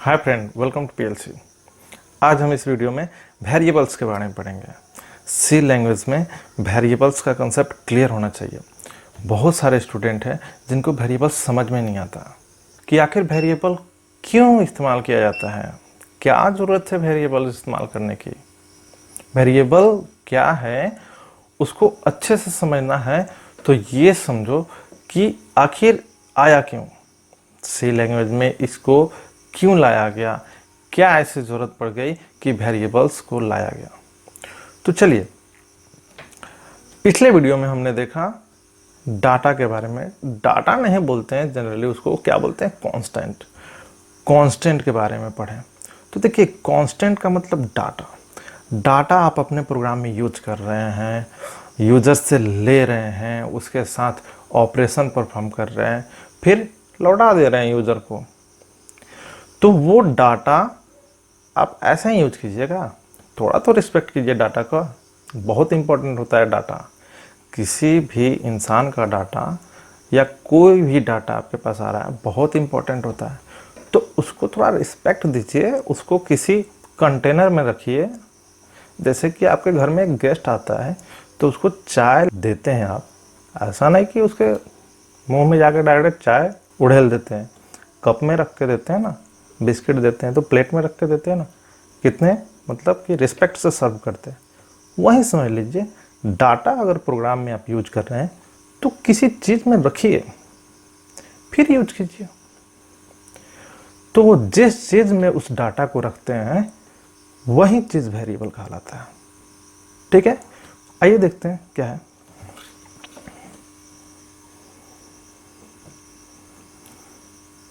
Hi friend, welcome to PLC. आज हम इस वीडियो में वेरिएबल्स के बारे में पढ़ेंगे। सी लैंग्वेज में वेरिएबल्स का कंसेप्ट क्लियर होना चाहिए। बहुत सारे स्टूडेंट हैं जिनको वेरिएबल्स समझ में नहीं आता कि आखिर वेरिएबल क्यों इस्तेमाल किया जाता है, क्या ज़रूरत है वेरिएबल इस्तेमाल करने की, वेरिएबल क्या है उसको अच्छे से समझना है। तो ये समझो कि आखिर आया क्यों, सी लैंग्वेज में इसको क्यों लाया गया, क्या ऐसी ज़रूरत पड़ गई कि वेरिएबल्स को लाया गया। तो चलिए, पिछले वीडियो में हमने देखा डाटा के बारे में। डाटा नहीं बोलते हैं जनरली, उसको क्या बोलते हैं, कांस्टेंट। कांस्टेंट के बारे में पढ़ें। तो देखिए, कांस्टेंट का मतलब डाटा आप अपने प्रोग्राम में यूज कर रहे हैं, यूजर से ले रहे हैं, उसके साथ ऑपरेशन परफॉर्म कर रहे हैं, फिर लौटा दे रहे हैं यूजर को। तो वो डाटा आप ऐसे ही यूज कीजिएगा, थोड़ा तो रिस्पेक्ट कीजिए डाटा का। बहुत इंपॉर्टेंट होता है डाटा। किसी भी इंसान का डाटा या कोई भी डाटा आपके पास आ रहा है बहुत इंपॉर्टेंट होता है, तो उसको थोड़ा रिस्पेक्ट दीजिए, उसको किसी कंटेनर में रखिए। जैसे कि आपके घर में एक गेस्ट आता है तो उसको चाय देते हैं आप, ऐसा नहीं कि उसके मुंह में जाकर डायरेक्ट चाय उड़ेल देते हैं। कप में रख के देते हैं ना, बिस्किट देते हैं तो प्लेट में रख के देते हैं ना, कितने मतलब कि रिस्पेक्ट से सर्व करते हैं। वही समझ लीजिए, डाटा अगर प्रोग्राम में आप यूज कर रहे हैं तो किसी चीज़ में रखिए फिर यूज कीजिए। तो जिस चीज़ में उस डाटा को रखते हैं वही चीज़ वेरिएबल कहलाता है। ठीक है, आइए देखते हैं क्या है।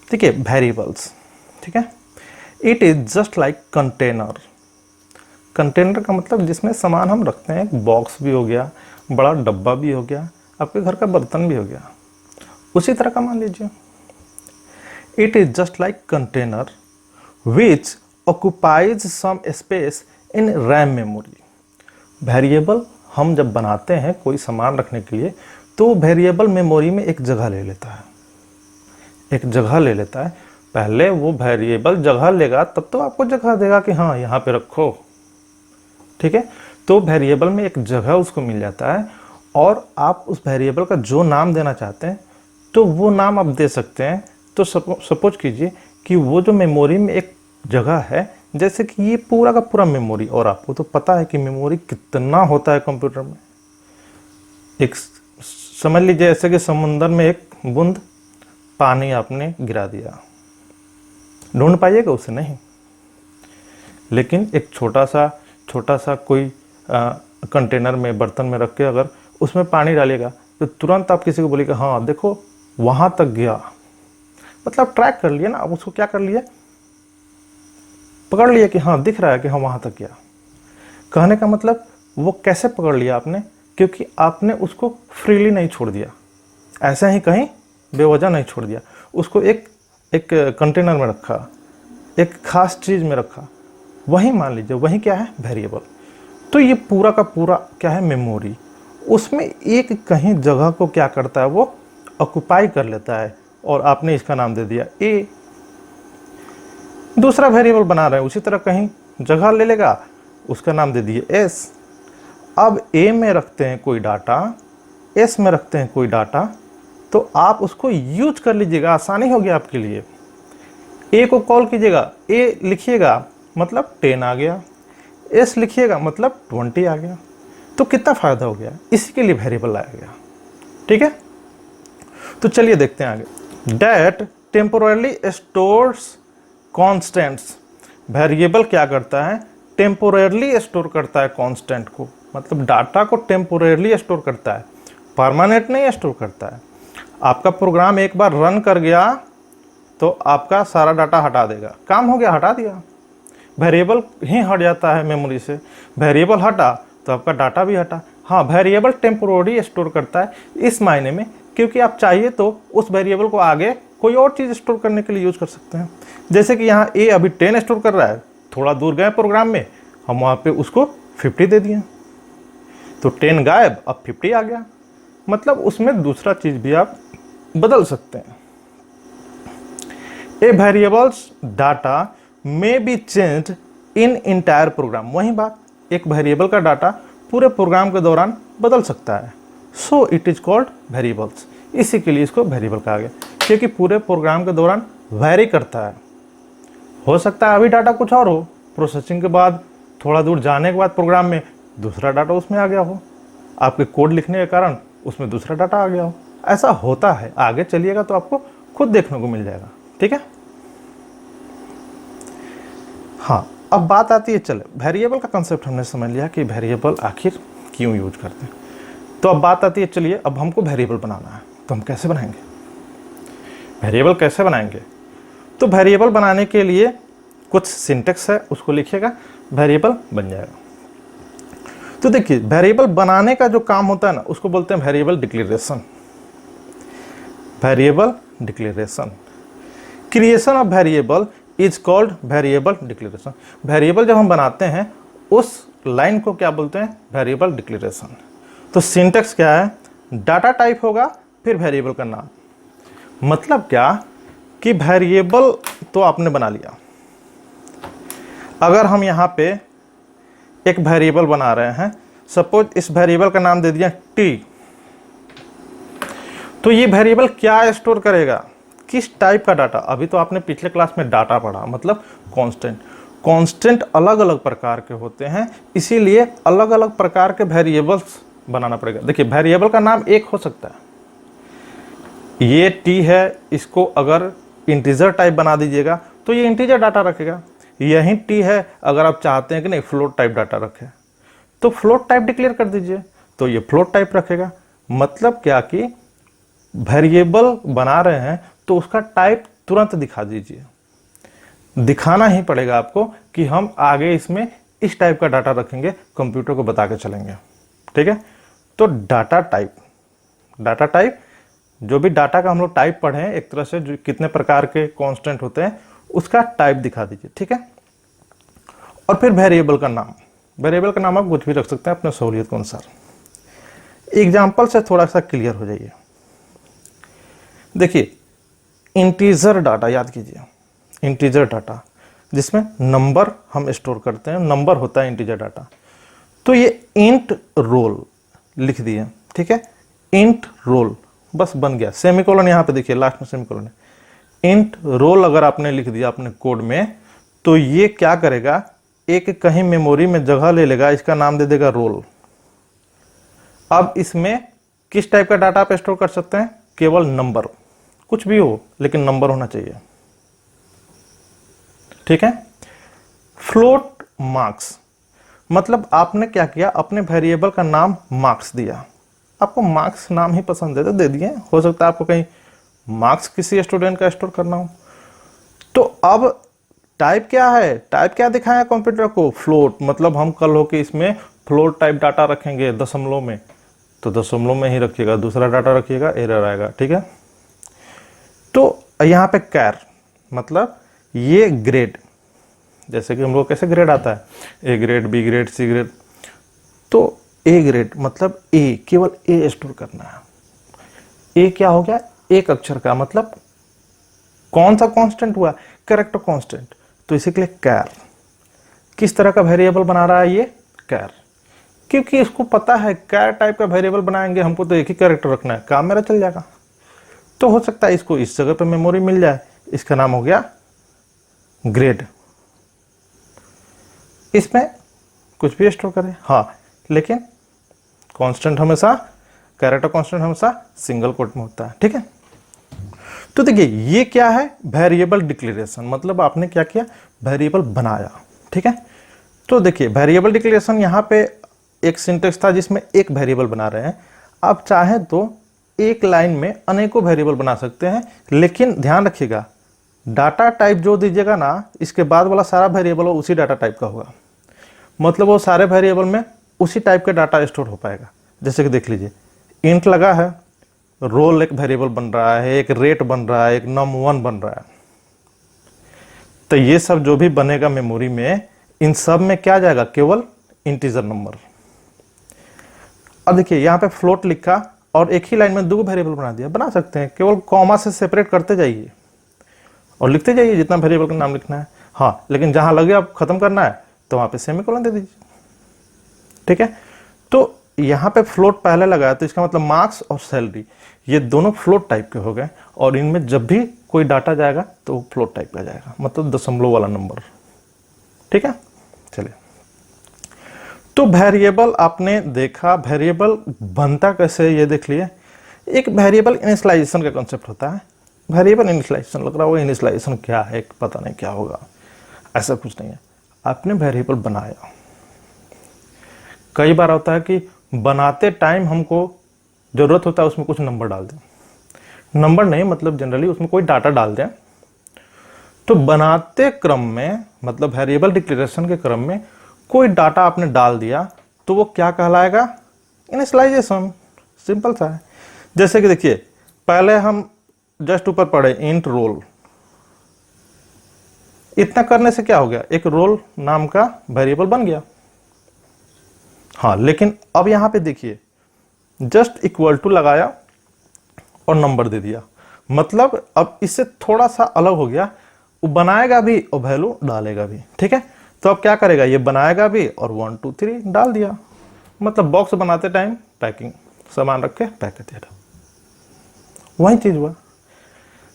ठीक है, वेरिएबल्स, ठीक है, it is just like container. Container का मतलब जिसमें सामान हम रखते हैं, एक बॉक्स भी हो गया, बड़ा डब्बा भी हो गया, आपके घर का बर्तन भी हो गया, उसी तरह का मान लीजिए। It is just like container which occupies some space in RAM memory. Variable हम जब बनाते हैं कोई सामान रखने के लिए तो वेरिएबल मेमोरी में एक जगह ले लेता है, एक जगह ले लेता है। पहले वो वेरिएबल जगह लेगा तब तो आपको जगह देगा कि हाँ यहाँ पे रखो। ठीक है, तो वेरिएबल में एक जगह उसको मिल जाता है और आप उस वेरिएबल का जो नाम देना चाहते हैं तो वो नाम आप दे सकते हैं। तो सपोज कीजिए कि वो जो मेमोरी में एक जगह है, जैसे कि ये पूरा का पूरा मेमोरी, और आपको तो पता है कि मेमोरी कितना होता है कंप्यूटर में। एक समझ लीजिए ऐसे कि समुद्र में एक बूंद पानी आपने गिरा दिया, ढूंढ पाइएगा उसे नहीं, लेकिन एक छोटा सा कोई कंटेनर में, बर्तन में रख के अगर उसमें पानी डालिएगा तो तुरंत आप किसी को बोलिएगा हाँ देखो वहां तक गया, मतलब ट्रैक कर लिया ना। अब उसको क्या कर लिया, पकड़ लिया कि हाँ दिख रहा है कि हाँ वहां तक गया। कहने का मतलब वो कैसे पकड़ लिया आपने, क्योंकि आपने उसको फ्रीली नहीं छोड़ दिया, ऐसे ही कहीं बेवजह नहीं छोड़ दिया, उसको एक कंटेनर में रखा, एक खास चीज़ में रखा। वही मान लीजिए, वही क्या है, वेरिएबल। तो ये पूरा का पूरा क्या है, मेमोरी। उसमें एक कहीं जगह को क्या करता है, वो ऑक्यूपाई कर लेता है और आपने इसका नाम दे दिया ए। दूसरा वेरिएबल बना रहे हैं, उसी तरह कहीं जगह ले लेगा, उसका नाम दे दिए एस। अब ए में रखते हैं कोई डाटा, एस में रखते हैं कोई डाटा, तो आप उसको यूज कर लीजिएगा, आसानी हो गया आपके लिए। ए को कॉल कीजिएगा, ए लिखिएगा मतलब 10 आ गया, एस लिखिएगा मतलब 20 आ गया। तो कितना फायदा हो गया, इसी के लिए वेरिएबल लाया गया। ठीक है, तो चलिए देखते हैं आगे। That temporarily stores constants. Variable क्या करता है, टेम्पोरली स्टोर करता है कॉन्स्टेंट को, मतलब डाटा को टेम्पोरली स्टोर करता है, परमानेंट नहीं स्टोर करता है। आपका प्रोग्राम एक बार रन कर गया तो आपका सारा डाटा हटा देगा, काम हो गया, हटा दिया। वेरिएबल ही हट जाता है मेमोरी से, वेरिएबल हटा तो आपका डाटा भी हटा। हाँ, वेरिएबल टेम्पोररी स्टोर करता है इस मायने में, क्योंकि आप चाहिए तो उस वेरिएबल को आगे कोई और चीज़ स्टोर करने के लिए यूज़ कर सकते हैं। जैसे कि यहाँ ए अभी 10 स्टोर कर रहा है, थोड़ा दूर गए प्रोग्राम में, हम वहाँ पे उसको 50 दे दिए, तो 10 गायब, अब 50 आ गया। मतलब उसमें दूसरा चीज़ भी आप बदल सकते हैं। A variables data may be changed in entire program. वही बात, एक वेरिएबल का डाटा पूरे प्रोग्राम के दौरान बदल सकता है। So it is called variables. इसी के लिए इसको वेरिएबल कहा गया, क्योंकि पूरे प्रोग्राम के दौरान वैरी करता है। हो सकता है अभी डाटा कुछ और हो, प्रोसेसिंग के बाद थोड़ा दूर जाने के बाद प्रोग्राम में दूसरा डाटा उसमें आ गया हो, आपके कोड लिखने के कारण उसमें दूसरा डाटा आ गया हो। ऐसा होता है, आगे चलिएगा तो आपको खुद देखने को मिल जाएगा। ठीक है, हाँ अब बात आती है, चले वेरिएबल का कंसेप्ट हमने समझ लिया कि वेरिएबल आखिर क्यों यूज करते हैं। तो अब बात आती है, चलिए अब हमको वेरिएबल बनाना है, तो हम कैसे बनाएंगे, वेरिएबल कैसे बनाएंगे। तो वेरिएबल बनाने के लिए कुछ सिंटेक्स है, उसको लिखिएगा, वेरिएबल बन जाएगा। तो देखिए वेरिएबल बनाने का जो काम होता है ना, उसको बोलते हैं variable declaration. Variable declaration, creation of variable is called variable declaration. Variable जब हम बनाते हैं उस लाइन को क्या बोलते हैं, वेरिएबल डिक्लेरेशन। तो सिंटेक्स क्या है, डाटा टाइप होगा फिर वेरिएबल का नाम। मतलब क्या कि वेरिएबल तो आपने बना लिया, अगर हम यहाँ पे एक वेरिएबल बना रहे हैं, सपोज इस वेरिएबल का नाम दे दिया t, तो ये वेरिएबल क्या स्टोर करेगा, किस टाइप का डाटा। अभी तो आपने पिछले क्लास में डाटा पढ़ा, मतलब कांस्टेंट। कांस्टेंट अलग अलग प्रकार के होते हैं, इसीलिए अलग अलग प्रकार के वेरिएबल्स बनाना पड़ेगा। देखिए वेरिएबल का नाम एक हो सकता है, ये t है, इसको अगर इंटीजर टाइप बना दीजिएगा तो ये इंटीजर डाटा रखेगा। यही t है, अगर आप चाहते हैं कि नहीं फ्लोट टाइप डाटा रखे तो फ्लोट टाइप डिक्लेयर कर दीजिए, तो ये फ्लोट टाइप रखेगा। मतलब क्या कि वेरिएबल बना रहे हैं तो उसका टाइप तुरंत दिखा दीजिए, दिखाना ही पड़ेगा आपको कि हम आगे इसमें इस टाइप का डाटा रखेंगे, कंप्यूटर को बता के चलेंगे। ठीक है, तो डाटा टाइप, डाटा टाइप जो भी डाटा का हम लोग टाइप पढ़े हैं, एक तरह से जो कितने प्रकार के कांस्टेंट होते हैं उसका टाइप दिखा दीजिए। ठीक है, और फिर वेरिएबल का नाम, वेरिएबल का नाम आप कुछ भी रख सकते हैं अपने सहूलियत के अनुसार। एग्जाम्पल से थोड़ा सा क्लियर हो जाइए। देखिए इंटीजर डाटा याद कीजिए, इंटीजर डाटा जिसमें नंबर हम स्टोर करते हैं, नंबर होता है इंटीजर डाटा। तो ये इंट रोल लिख दिए, ठीक है, इंट रोल बस बन गया। सेमीकोलन यहाँ पे देखिए लास्ट में सेमीकोलन है। इंट रोल अगर आपने लिख दिया अपने कोड में, तो ये क्या करेगा, एक कहीं मेमोरी में जगह ले लेगा, इसका नाम दे देगा रोल। अब इसमें किस टाइप का डाटा आप स्टोर कर सकते हैं, केवल नंबर, कुछ भी हो लेकिन नंबर होना चाहिए। ठीक है, फ्लोट मार्क्स, मतलब आपने क्या किया, अपने वेरिएबल का नाम मार्क्स दिया। आपको मार्क्स नाम ही पसंद है तो दे दिए, हो सकता है आपको कहीं मार्क्स किसी स्टूडेंट का स्टोर करना हो। तो अब टाइप क्या है, टाइप क्या दिखाया कंप्यूटर को, फ्लोट। मतलब हम कल हो के इसमें फ्लोट टाइप डाटा रखेंगे दशमलव में, तो दशमलव में ही रखिएगा, दूसरा डाटा रखिएगा एरर आएगा। ठीक है, तो यहाँ पे कैर, मतलब ये ग्रेड, जैसे कि हम लोग कैसे ग्रेड आता है, A grade, B grade, C grade, तो ए ग्रेड मतलब ए, केवल ए स्टोर करना है। ए क्या हो गया, एक अक्षर का, मतलब कौन सा कांस्टेंट हुआ, कैरेक्टर कांस्टेंट, तो इसी के लिए कैर। किस तरह का वेरिएबल बना रहा है ये, कैर, क्योंकि इसको पता है कैर टाइप का वेरिएबल बनाएंगे हमको तो एक ही कैरेक्टर रखना है, काम मेरा चल जाएगा। तो हो सकता है इसको इस जगह पे मेमोरी मिल जाए, इसका नाम हो गया ग्रेड। इसमें कुछ भी स्टोर करें, हाँ, लेकिन कांस्टेंट हमेशा, कैरेक्टर कांस्टेंट हमेशा सिंगल कोट में होता है। ठीक है, तो देखिए ये क्या है, वेरिएबल डिक्लेरेशन, मतलब आपने क्या किया, वेरिएबल बनाया। ठीक है, तो देखिए वेरिएबल डिक्लेरेशन, यहाँ पे एक सिंटेक्स था जिसमें एक वेरिएबल बना रहे हैं। आप चाहें तो एक लाइन में अनेकों वेरिएबल बना सकते हैं, लेकिन ध्यान रखिएगा डाटा टाइप जो दीजिएगा ना, इसके बाद वाला सारा वेरिएबल उसी डाटा टाइप का होगा। मतलब वो सारे वेरिएबल में उसी टाइप का डाटा स्टोर हो पाएगा। जैसे कि देख लीजिए, इंट लगा है, रोल एक वेरिएबल बन रहा है, एक रेट बन रहा है, एक num1 बन रहा है। तो ये सब जो भी बनेगा मेमोरी में, इन सब में क्या जाएगा, केवल इंटीजर नंबर। अब देखिए यहाँ पे फ्लोट लिखा और एक ही लाइन में दो वेरिएबल बना दिया, बना सकते हैं, केवल कॉमा से सेपरेट करते जाइए और लिखते जाइए जितना वेरिएबल का नाम लिखना है। हाँ, लेकिन जहाँ लगे आप खत्म करना है तो वहाँ पे सेमीकोलन दे दीजिए। ठीक है, तो यहाँ पे फ्लोट पहले लगाया तो इसका मतलब मार्क्स और सैलरी ये दोनों फ्लोट टाइप के हो गए, और इनमें जब भी कोई डाटा जाएगा तो वो फ्लोट टाइप का जाएगा, मतलब दशमलव वाला नंबर। ठीक है, चलिए। तो वेरिएबल आपने देखा, वेरिएबल बनता कैसे ये देख लिए। एक वेरिएबल इनिशियलाइजेशन का कॉन्सेप्ट होता है। वेरिएबल इनिशियलाइजेशन लग रहा होगा, इनिशियलाइजेशन क्या है पता नहीं क्या होगा, ऐसा कुछ नहीं है। आपने वेरिएबल बनाया, कई बार होता है कि बनाते टाइम हमको जरूरत होता है उसमें कुछ नंबर डाल दें, नंबर नहीं मतलब जनरली उसमें कोई डाटा डाल दें। तो बनाते क्रम में मतलब वेरिएबल डिक्लेरेशन के क्रम में कोई डाटा आपने डाल दिया तो वो क्या कहलाएगा, इनिशियलाइजेशन। सिंपल सा है। जैसे कि देखिए, पहले हम जस्ट ऊपर पढ़े इंट रोल, इतना करने से क्या हो गया, एक रोल नाम का वेरिएबल बन गया। हाँ, लेकिन अब यहां पे देखिए जस्ट इक्वल टू लगाया और नंबर दे दिया, मतलब अब इससे थोड़ा सा अलग हो गया, वो बनाएगा भी और वैल्यू डालेगा भी। ठीक है, तो अब क्या करेगा, ये बनाएगा भी और 1 2 3 डाल दिया, मतलब बॉक्स बनाते टाइम पैकिंग सामान रख के पैक कर दिया। वही चीज हुआ,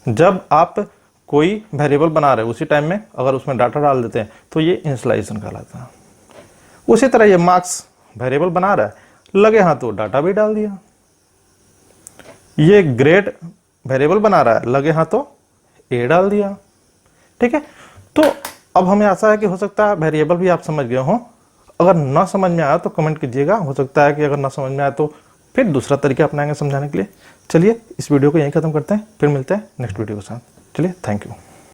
जब आप कोई वेरिएबल बना रहे हो उसी टाइम में अगर उसमें डाटा डाल देते हैं तो ये इनिशियलाइजेशन कहलाता है। उसी तरह ये मार्क्स वेरिएबल बना रहा है, लगे हाथ तो डाटा भी डाल दिया। ये ग्रेड वेरिएबल बना रहा है, लगे हाथ तो ए डाल दिया। ठीक है, तो अब हमें आशा है कि हो सकता है वेरिएबल भी आप समझ गए हो। अगर ना समझ में आया तो कमेंट कीजिएगा, हो सकता है कि अगर ना समझ में आया तो फिर दूसरा तरीका अपनाएंगे समझाने के लिए। चलिए इस वीडियो को यहीं खत्म करते हैं, फिर मिलते हैं नेक्स्ट वीडियो के साथ। चलिए, थैंक यू।